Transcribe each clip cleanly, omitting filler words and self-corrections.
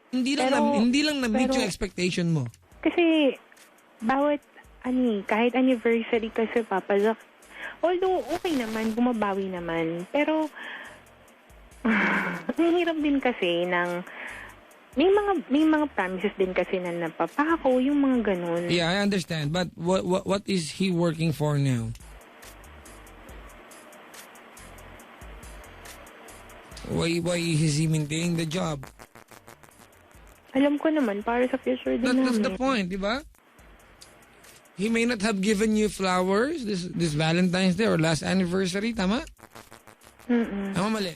Hindi lang na-meet pero- yung expectation mo. Kasi, bawat, kahit anniversary kasi, Papa Jack, although okay naman, bumabawi naman, pero, ang hirap din kasi ng, may mga promises din kasi na napapako, yung mga ganun. Yeah, I understand. But what is he working for now? Why is he maintaining the job? Alam ko naman, para sa future din That's namin. the point, di ba? He may not have given you flowers this Valentine's Day or last anniversary, tama? Tama, mali.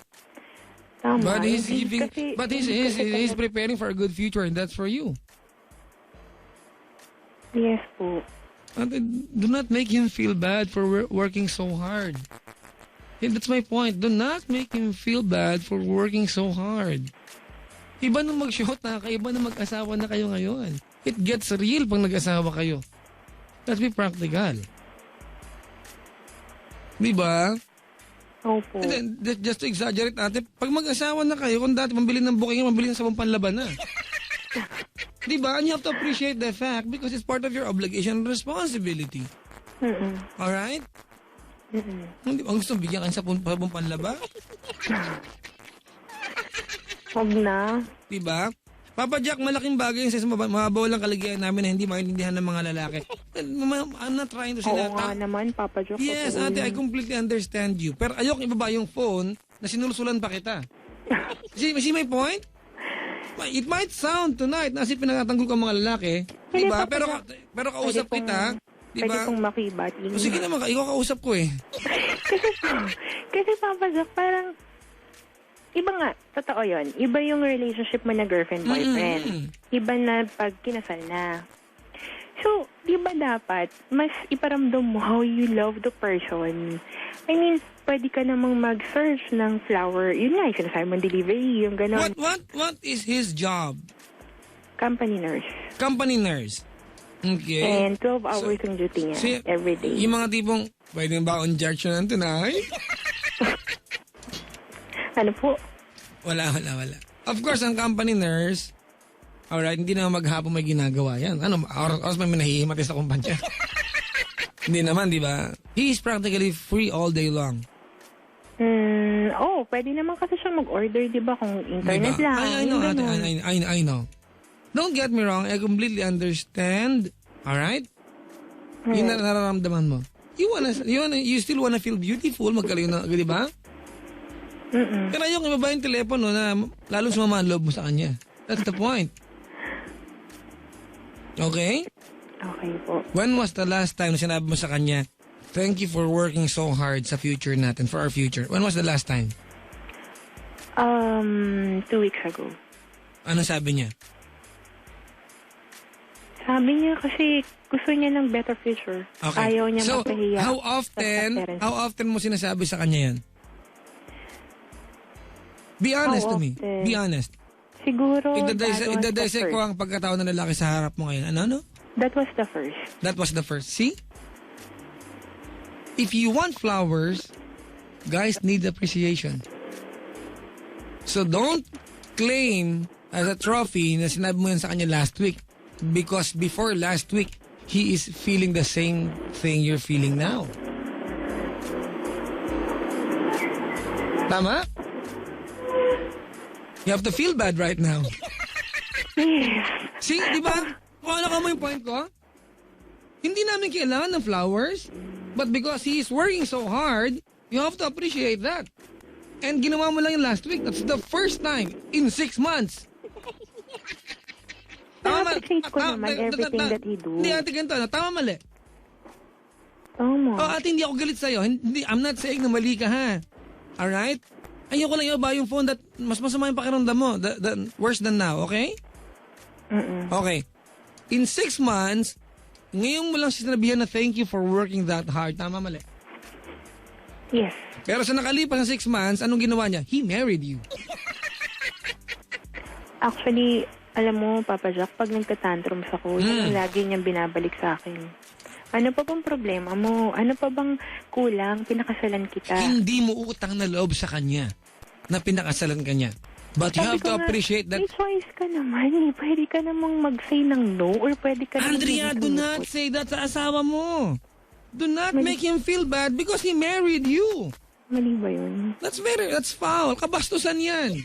Tama. But he's Hindi giving, kasi- but hindi he's kasi preparing for a good future, and that's for you. Yes po. And do not make him feel bad for working so hard. Yeah, that's my point. Do not make him feel bad for working so hard. Iba nung mag-shot na kayo, iba nung mag-asawa na kayo ngayon. It gets real pag nag-asawa kayo. Let's be practical. Di ba? Opo. Just to exaggerate natin, pag mag-asawa na kayo, kung dati mabili ng booking, mabili ng sabong panlaban na. Di ba? And you have to appreciate the fact because it's part of your obligation and responsibility. Alright? Hindi ang gusto bigyan ka sa sabong panlaba? Huwag na. Diba? Papa Jack, malaking bagay yung sa mababaw lang kaligayahan namin na hindi maintindihan ng mga lalaki. I'm not trying to say Oo that. nga naman, Papa Joke. Yes, ate, I completely understand you. Pero ayok ibaba yung phone na sinulsulan pa kita. See my point? It might sound tonight na kasi pinatatanggol ka mga lalaki. Hindi, Diba? Papa Pero kausap Pwede kita. Pwede Diba? pong makibati. O sige naman, ikaw kausap ko eh. Kasi Papa Jack, parang, iba nga, totoo yun. Iba yung relationship mo na girlfriend-boyfriend. Iba na pag kinasal na. So, di ba dapat, mas iparamdam mo how you love the person. I mean, pwede ka namang mag-search ng flower. Yun nga, yung sinasabi mong delivery, yung gano'n. What is his job? Company nurse. Company nurse. Okay. And 12 hours yung duty niya, every day. Yung mga tipong, pwede ba injection ng tonight? Ano po? Wala. Of course, ang company nurse, alright, hindi naman maghapon may ginagawa yan. Ano, oras may nahihimatay sa kumpanya. Hindi naman, di ba? He is practically free all day long. Pwede naman kasi siya mag-order, di ba? Kung internet Diba? lang. I know, yung ate, ganun. I know. Don't get me wrong, I completely understand. Alright? Yung nararamdaman mo. You still wanna feel beautiful, magkalayo na, di ba? Pero yung ibaba yung telepono na lalong sumama ang loob mo sa kanya. That's the point. Okay? Okay po. When was the last time na sinabi mo sa kanya, thank you for working so hard sa future natin, for our future? When was the last time? 2 weeks ago. Ano sabi niya? Sabi niya kasi gusto niya ng better future. Okay. Ayaw niya So, mapahiya. how parents. often mo sinasabi sa kanya yan? Be honest to me. often? Be honest. Siguro, Idadisek ko ang pagkatao ng lalaki sa harap mo ngayon. Ano? That was the first. That was the first. See? If you want flowers, guys need appreciation. So don't claim as a trophy na sinabi mo yan sa kanya last week. Because before last week, he is feeling the same thing you're feeling now. Tama? You have to feel bad right now. See, di ba? Kung ano ka mo yung point ko? Hindi namin kailangan ng flowers. But because he is working so hard, you have to appreciate that. And ginawa mo lang yung last week. That's the first time in 6 months. Na-appreciate ko naman everything that he do. Hindi, ate, ganito. Tama, mali. Tama. Ate, hindi ako galit sa'yo. I'm not saying na mali ka, ha? Alright? Ayoko lang iba yung phone that mas masama yung pakiramdam mo. Worse than now, okay? Okay. In 6 months, ngayon mo lang sinabihan na thank you for working that hard. Tama, mali? Yes. Pero sa nakalipas ng 6 months, anong ginawa niya? He married you. Actually, alam mo, Papa Jack, pag nagtatantrums ako, yun ang lagi niyang binabalik sa akin. Ano pa bang problema mo? Ano pa bang kulang? Pinakasalan kita. Hindi mo utang na loob sa kanya na pinakasalan ka niya. But you Sabi have ko to nga, appreciate that. May choice ka naman eh. Pwede ka namang mag-say ng no or pwede ka namang Andrea, do not say that sa asawa mo. Do not make him feel bad because he married you. Mali ba yun? That's foul. Kabastusan yan.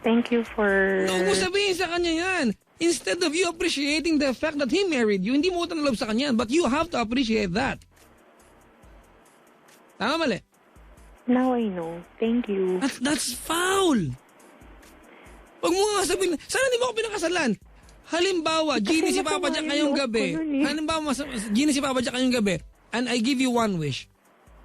Thank you for... Huwag mo sabihin sa kanya yan. Instead of you appreciating the fact that he married you, hindi mo utang loob sa kanya. But you have to appreciate that. Tama mali? Now I know. Thank you. That's foul. Huwag mo nga sabihin, sana di mo ako pinakasalan. Halimbawa, Genie si Papa Jack ngayong gabi. Halimbawa, Genie si Papa Jack ngayong gabi. And I give you one wish.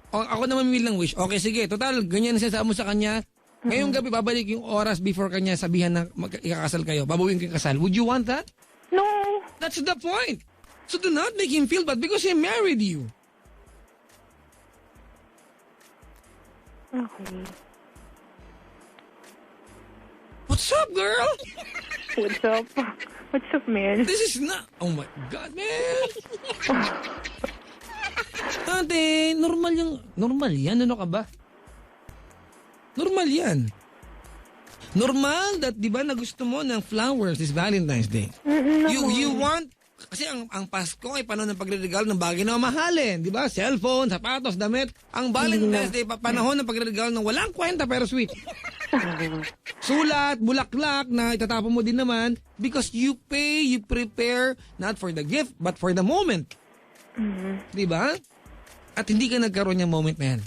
O, ako naman mamili ng wish. Okay, sige. Total, ganyan siya mo sa kanya. Ngayong gabi, babalik yung oras before kanya sabihan na ikakasal kayo. Babawiin ko yung kasal. Would you want that? No. That's the point. So do not make him feel bad because he married you. Okay. What's up, girl? What's up? What's up, man? This is not... Oh my God, man! Ate, normal yan. Ano ka ba? Normal yan. Normal that, di ba, na gusto mo ng flowers this Valentine's Day. You want... Kasi ang Pasko ay panahon ng pagre-regalo ng bagay na mamahalin. Di ba? Cellphone, sapatos, damit. Ang Valentine's Day, panahon ng pagre-regalo ng walang kwenta pero sweet. Sulat, bulaklak na itatapon mo din naman because you prepare not for the gift but for the moment. Di ba? At hindi ka nagkaroon ng moment na yan.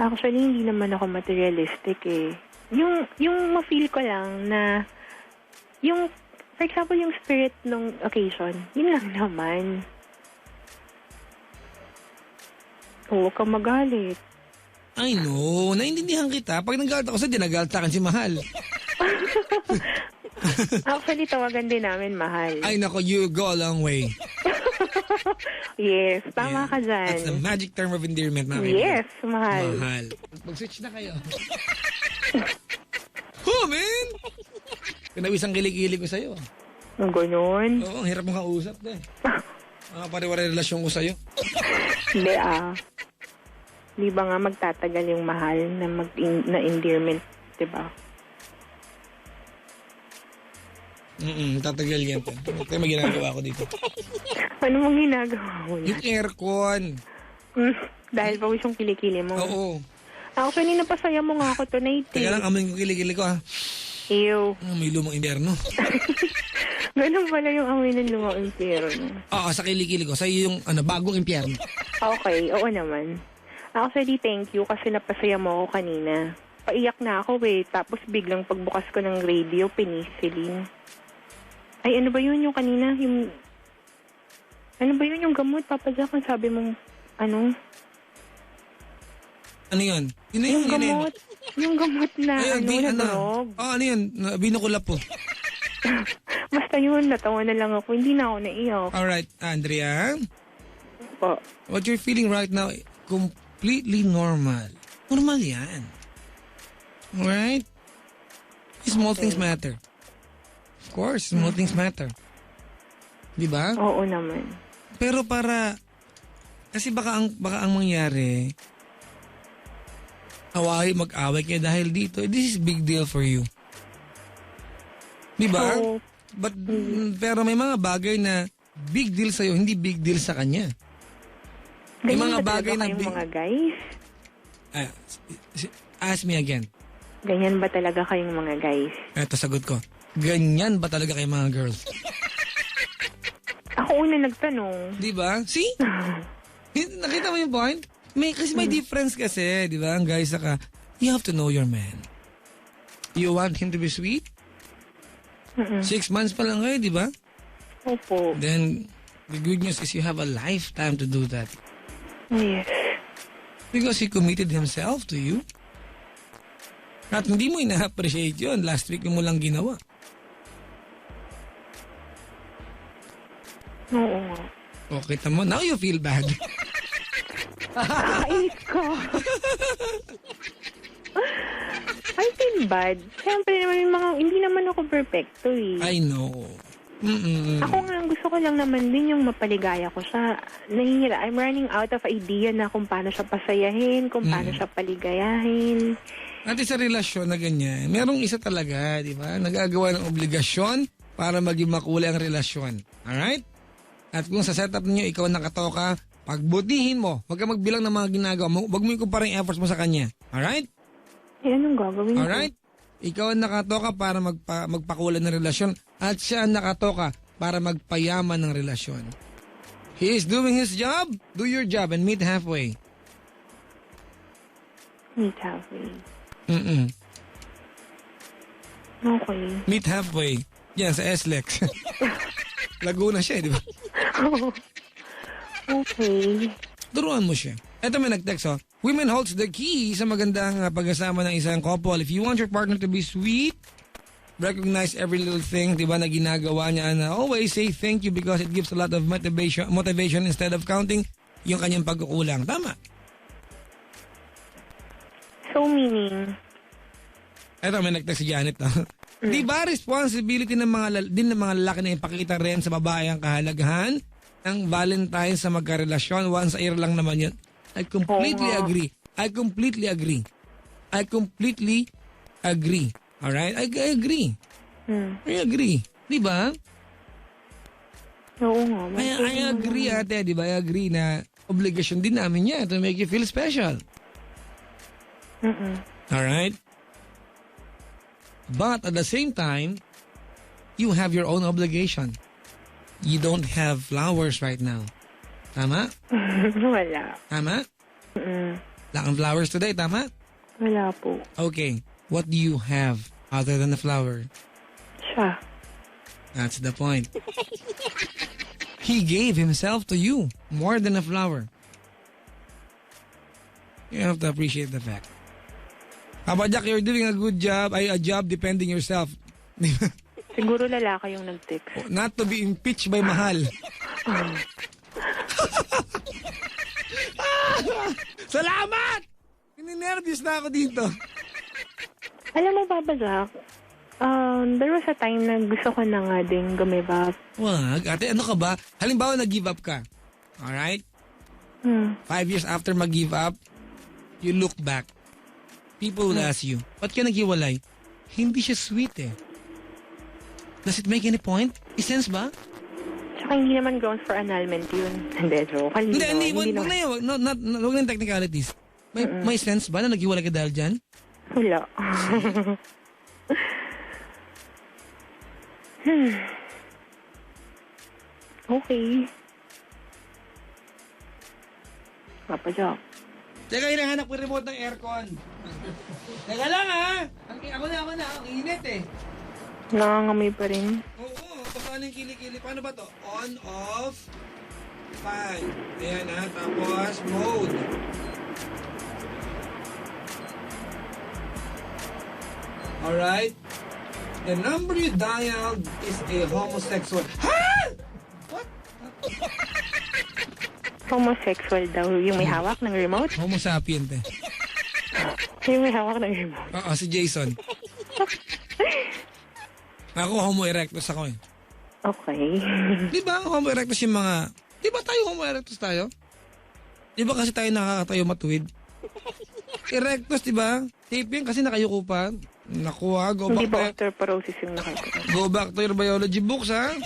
Actually, hindi naman ako materialistic eh. Yung ma-feel ko lang na yung, for example, yung spirit ng occasion, yun lang naman. Huwag kang magalit. I know. Naintindihan kita. Pag nagalit ako sa'yo, nagalit sa akin si Mahal. Actually, tawagan din namin Mahal. Ay nako, you go a long way. Yes, tama ka dyan. That's the magic term of endearment na. Yes, Mahal. Mahal. Mag-switch na kayo. Oh, man! Pinawisang kilig-kilig ko sa'yo. Ang ganun. Oo, ang hirap mong kausap na. Pare-wari relasyon ko sa'yo. Hindi Di ba nga magtatagal yung mahal na endearment, di ba? Tatagal yan. Ito may ginagawa ko dito. Ano mong ginagawa mo yan? Yung aircon. Dahil pa yung kilikili mo. Oo. Actually, napasaya mo nga ako tonight. Teka lang, amoy ko kilikili ko ha. Ew. May lumang impyerno. Ganun pala yung amoy ng lumang impyerno. Oo, sa kilikili ko. Sa'yo yung bagong impyerno. Okay, oo naman. Actually, thank you kasi napasaya mo ako kanina. Paiyak na ako tapos biglang pagbukas ko ng radio, penicillin. Ay, ano ba yun yung kanina? Ano ba yun yung gamot? Papa Jack, ang sabi mong, ano? Ano yun? Yung gamot. Yung gamot na, na drog. Ano yun? Binukulap po. Basta yun, natawa na lang ako. Hindi na ako naiyak. Alright, Andrea. Po. What you're feeling right now, completely normal. Normal yan. Alright? Small things matter. Of course, small things matter. Diba? Oo naman. Pero kasi baka ang mangyari, mag-away kayo dahil dito. This is big deal for you. Diba? So, Pero may mga bagay na big deal sa'yo, hindi big deal sa kanya. May mga bagay na big... mga guys? Ask me again. Ganyan ba talaga kayong mga guys? Eto, sagot ko. Ganyan ba talaga kayong mga girls? Ako una nagtanong. Diba? See? Nakita mo yung point? Kasi may difference kasi, di ba? Ang guys, you have to know your man. You want him to be sweet? 6 months pa lang kayo, di ba? Opo. Then, the good news is you have a lifetime to do that. Yes. Because he committed himself to you. At hindi mo ina-appreciate yun. Last week mo lang ginawa. Oo nga. Okay, tamo. Now you feel bad. Nakakainis ko. I feel bad. Siyempre naman yung hindi naman ako perfecto eh. I know. Ako nga, gusto ko lang naman din yung mapaligaya ko siya. Nahihira. I'm running out of idea na kung paano siya pasayahin, kung paano siya paligayahin. At sa relasyon na ganyan, merong isa talaga, di ba? Nagagawa ng obligasyon para maging makulay ang relasyon. Alright? At kung sa setup niyo ikaw nakatoka, pagbutihin mo. Huwag ka magbilang ng mga ginagawa mo. Huwag mo ikumpara yung efforts mo sa kanya. Alright? Eh, anong gagawin ko? Alright? Ikaw ang nakatoka para magpakulay ng relasyon at siya ang nakatoka para magpayaman ng relasyon. He is doing his job. Do your job and meet halfway. Meet halfway. Mm-mm. Okay. Meet halfway. Yan, sa SLEX. Laguna siya, di ba? Okay. Turuan mo siya. Ito may nag-text, oh. Women holds the key sa magandang pag-asama ng isang couple. If you want your partner to be sweet, recognize every little thing, di ba, na ginagawa niya, and always say thank you because it gives a lot of motivation instead of counting yung kanyang pagkukulang. Tama. So, meaning, Ito, may nag-text si Janet, oh. Di ba responsibility ng mga lalaki na ipakita rin sa babae ang kahalagahan ng Valentine sa magkarelasyon? Once a year lang naman yun. I completely agree. I completely agree. I completely agree. Alright? I agree. I agree. Di ba? oo nga. I agree, ate. Di ba? I agree na obligasyon din namin yan to make you feel special. Alright? But at the same time, you have your own obligation. You don't have flowers right now. Tama? Wala. Tama? Wala kang flowers today, tama? Wala po. Okay. What do you have other than the flower? Siya. That's the point. He gave himself to you more than a flower. You have to appreciate the fact. Papa Jack, you're doing a good job. A job defending yourself. Siguro lalaki yung nag-text. Not to be impeached by Mahal. Salamat! Ninervous na ako dito. Alam mo, Papa Jack, there was a time na gusto ko na nga din gumive up. Wag. Ate, ano ka ba? Halimbawa, nag-give up ka. Alright? 5 years after mag-give up, you look back. People will ask you, ba't ka naghiwalay? Hindi siya sweet eh. Does it make any point? I-sense ba? Tsaka hindi naman grounds for annulment yun. Hindi, joke. Hindi. Wag na yun. Wag na yung technicalities. May sense ba na naghiwalay ka dahil dyan? Wala. Okay. Papa Jack. Teka, hinahanap ko yung remote ng aircon. Teka lang ha. Ako na. Ang init eh. Nangangamoy pa rin. Oo. Paano yung kilikili? Paano ba to? On, off, fan. Ayan ha. Tapos, mode. Alright. The number you dialed is a homosexual. Ha? What? Homosexual daw. Yung may hawak ng remote? Homo sapient eh. Yung may hawak ng remote. Oo, si Jason. Ako, homo erectus ako eh. Okay. Di ba homo erectus yung mga... Di ba tayo homo erectus tayo? Di ba kasi tayo nakakatayo matuwid? Erectus, di ba? Taping kasi nakayuko pa. Nakuha, go Hindi back ba osteoporosis yung nakayuko? Go back to your biology books, ha?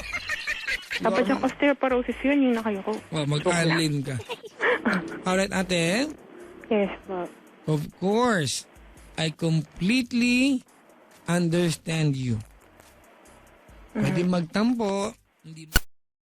Dapat siyang osteoporosis yun yung nakayuko. Well, mag-alin ka. Alright, ate. Yes, po. Of course, I completely understand you. Pwede magtampo, hindi